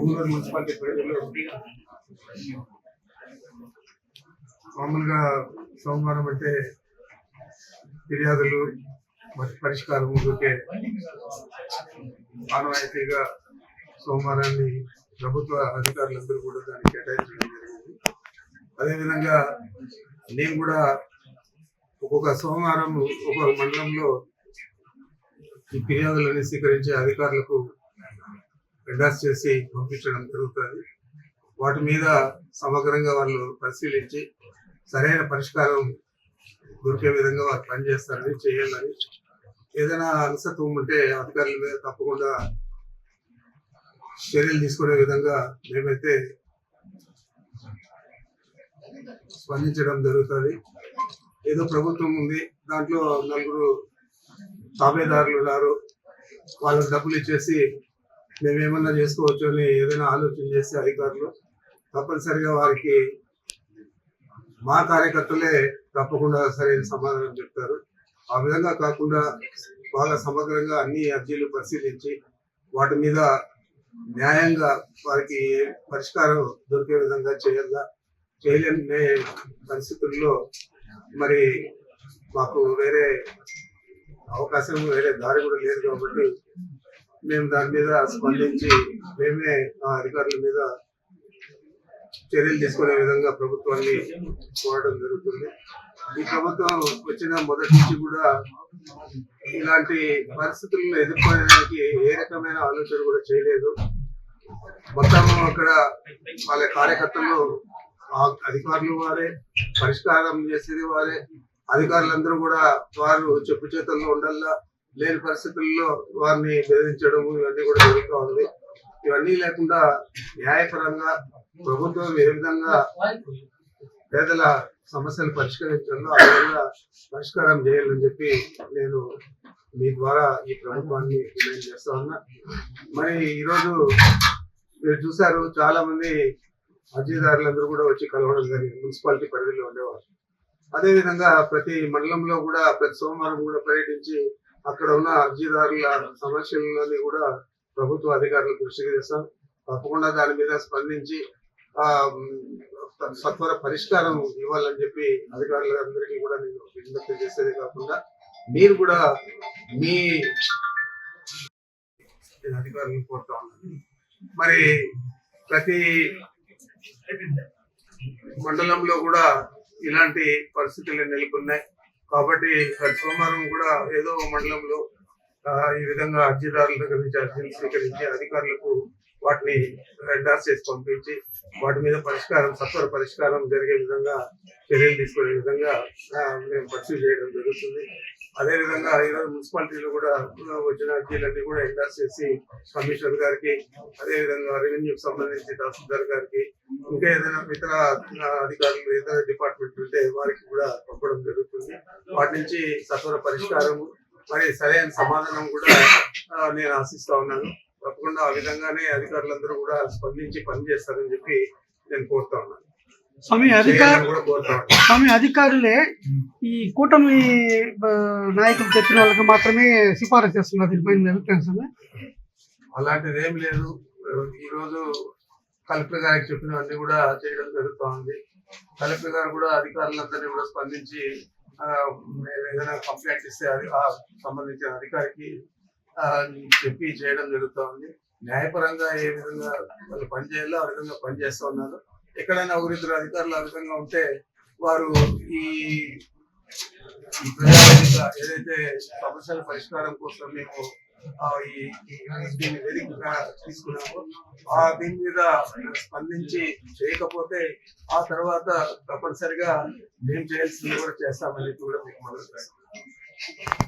Punganur municipality పరిధిలో మామూలుగా సోమవారం అంటే ఫిర్యాదులు పరిష్కారం ఊరికే ఆనవాయితీగా సోమవారాన్ని ప్రభుత్వ అధికారులందరూ కూడా దానికి కేటాయించడం జరిగింది. అదేవిధంగా నేను కూడా ఒక్కొక్క సోమవారం ఒక్కొక్క మండలంలో ఈ ఫిర్యాదులను స్వీకరించే అధికారులకు ఎండార్స్ చేసి పంపించడం జరుగుతుంది. వాటి మీద సమగ్రంగా వాళ్ళు పరిశీలించి సరైన పరిష్కారం దొరికే విధంగా వారు పనిచేస్తారని చేయాలని, ఏదైనా అలసత్వం ఉంటే అధికారుల మీద తప్పకుండా చర్యలు తీసుకునే విధంగా మేమైతే స్పందించడం జరుగుతుంది. ఏదో ప్రభుత్వం ఉంది, దాంట్లో నలుగురు తాబేదారులు ఉన్నారు, వాళ్ళకి డబ్బులు ఇచ్చేసి మేమేమన్నా చేసుకోవచ్చు అని ఏదైనా ఆలోచన చేసే అధికారులు తప్పనిసరిగా వారికి మా కార్యకర్తలే తప్పకుండా సరైన సమాధానం చెప్తారు. ఆ విధంగా కాకుండా బాగా సమగ్రంగా అన్ని అర్జీలు పరిశీలించి వాటి మీద న్యాయంగా వారికి పరిష్కారం దొరికే విధంగా చేయలేని పరిస్థితుల్లో మరి మాకు వేరే అవకాశం వేరే దారి కూడా లేదు కాబట్టి మేము దాని మీద స్పందించి మేమే ఆ అధికారుల మీద చర్యలు తీసుకునే విధంగా ప్రభుత్వాన్ని కోరడం జరుగుతుంది. ఈ ప్రభుత్వం వచ్చిన మొదటి నుంచి కూడా ఇలాంటి పరిస్థితులను ఎదుర్కోవడానికి ఏ రకమైన ఆలోచన కూడా చేయలేదు. మొత్తం అక్కడ వాళ్ళ కార్యకర్తలు అధికారులు వారే, పరిష్కారం చేసేది వారే, అధికారులందరూ కూడా వారు చెప్పు చేతుల్లో ఉండల్లా, లేని పరిస్థితుల్లో వారిని బెదిరించడం ఇవన్నీ కూడా జరుగుతూ ఉంది. ఇవన్నీ లేకుండా న్యాయపరంగా ప్రభుత్వం ఏ విధంగా పేదల సమస్యలు పరిష్కరించాలో ఆ విధంగా పరిష్కారం చేయాలని చెప్పి నేను మీ ద్వారా ఈ ప్రభుత్వాన్ని డిమాండ్ చేస్తా ఉన్నా. మరి ఈరోజు మీరు చూశారు, చాలా మంది అర్జీదారులందరూ కూడా వచ్చి కలవడం జరిగింది. మున్సిపాలిటీ పరిధిలో ఉండేవారు. అదేవిధంగా ప్రతి మండలంలో కూడా ప్రతి సోమవారం కూడా పర్యటించి అక్కడ ఉన్న అర్జీదారుల సమస్యలని కూడా ప్రభుత్వ అధికారులు దృష్టికి తెస్తాం. తప్పకుండా దాని మీద స్పందించి సత్వర పరిష్కారం ఇవ్వాలని చెప్పి అధికారులందరికీ కూడా నేను విజ్ఞప్తి చేసేది కాకుండా మీరు కూడా మీ అధికారులను కోరుతా ఉన్నాను. మరి ప్రతి మండలంలో కూడా ఇలాంటి పరిస్థితులు నెలకొన్నాయి కాబట్టి ప్రతి సోమవారం కూడా ఏదో మండలంలో ఈ విధంగా అర్జీదారుల దగ్గర నుంచి అర్జీలు స్వీకరించి అధికారులకు వాటిని ఎండార్స్ చేసి పంపించి వాటి మీద సత్వర పరిష్కారం జరిగే విధంగా చర్యలు తీసుకునే విధంగా మేము పర్సూ చేయడం జరుగుతుంది. అదేవిధంగా ఈరోజు మున్సిపాలిటీలో కూడా వచ్చిన అర్జీలన్నీ కూడా ఎండార్స్ చేసి కమిషనర్ గారికి, అదేవిధంగా రెవెన్యూకి సంబంధించి తహసీల్దార్ గారికి, ఇంకా ఏదైనా ఇతర అధికారులు ఇతర డిపార్ట్మెంట్ ఉంటే వారికి కూడా పంపడం జరుగుతుంది. వాటి నుంచి సత్వర పరిష్కారం మరి సరైన సమాధానం కూడా నేను ఆశిస్తా ఉన్నాను. తప్పకుండా ఆ విధంగానే అధికారులందరూ కూడా స్పందించి పనిచేస్తారని చెప్పి నేను కోరుతా ఉన్నాను. స్వామి, అధికారులే ఈ కూటమి నాయకులు చెప్పిన వాళ్ళకి మాత్రమే సిఫారసు చేస్తున్నారు. దీనిపైన అభిప్రాయం? అలాంటిది ఏం లేదు. ఈరోజు కలెక్టర్ గారికి చెప్పినవన్నీ కూడా చేయడం జరుగుతూ ఉంది. కలెక్టర్ గారు కూడా అధికారులందరినీ కూడా స్పందించి ఏదైనా కంప్లైంట్ ఇస్తే సంబంధించిన అధికారికి చెప్పి చేయడం జరుగుతూ ఉంది. న్యాయపరంగా ఏ విధంగా వాళ్ళు పనిచేయాలో ఆ విధంగా పనిచేస్తూ ఉన్నారు. ఎక్కడైనా ఒకరిద్దరు అధికారులు ఆ విధంగా ఉంటే వారు ఈ ప్రజావేదిక ఏదైతే సమస్యల పరిష్కారం కోసం మేము దీన్ని వేదికగా తీసుకున్నామో దీని మీద స్పందించి చేయకపోతే ఆ తర్వాత తప్పనిసరిగా మేము చేయాల్సింది కూడా చేస్తామని కూడా మీకు మనం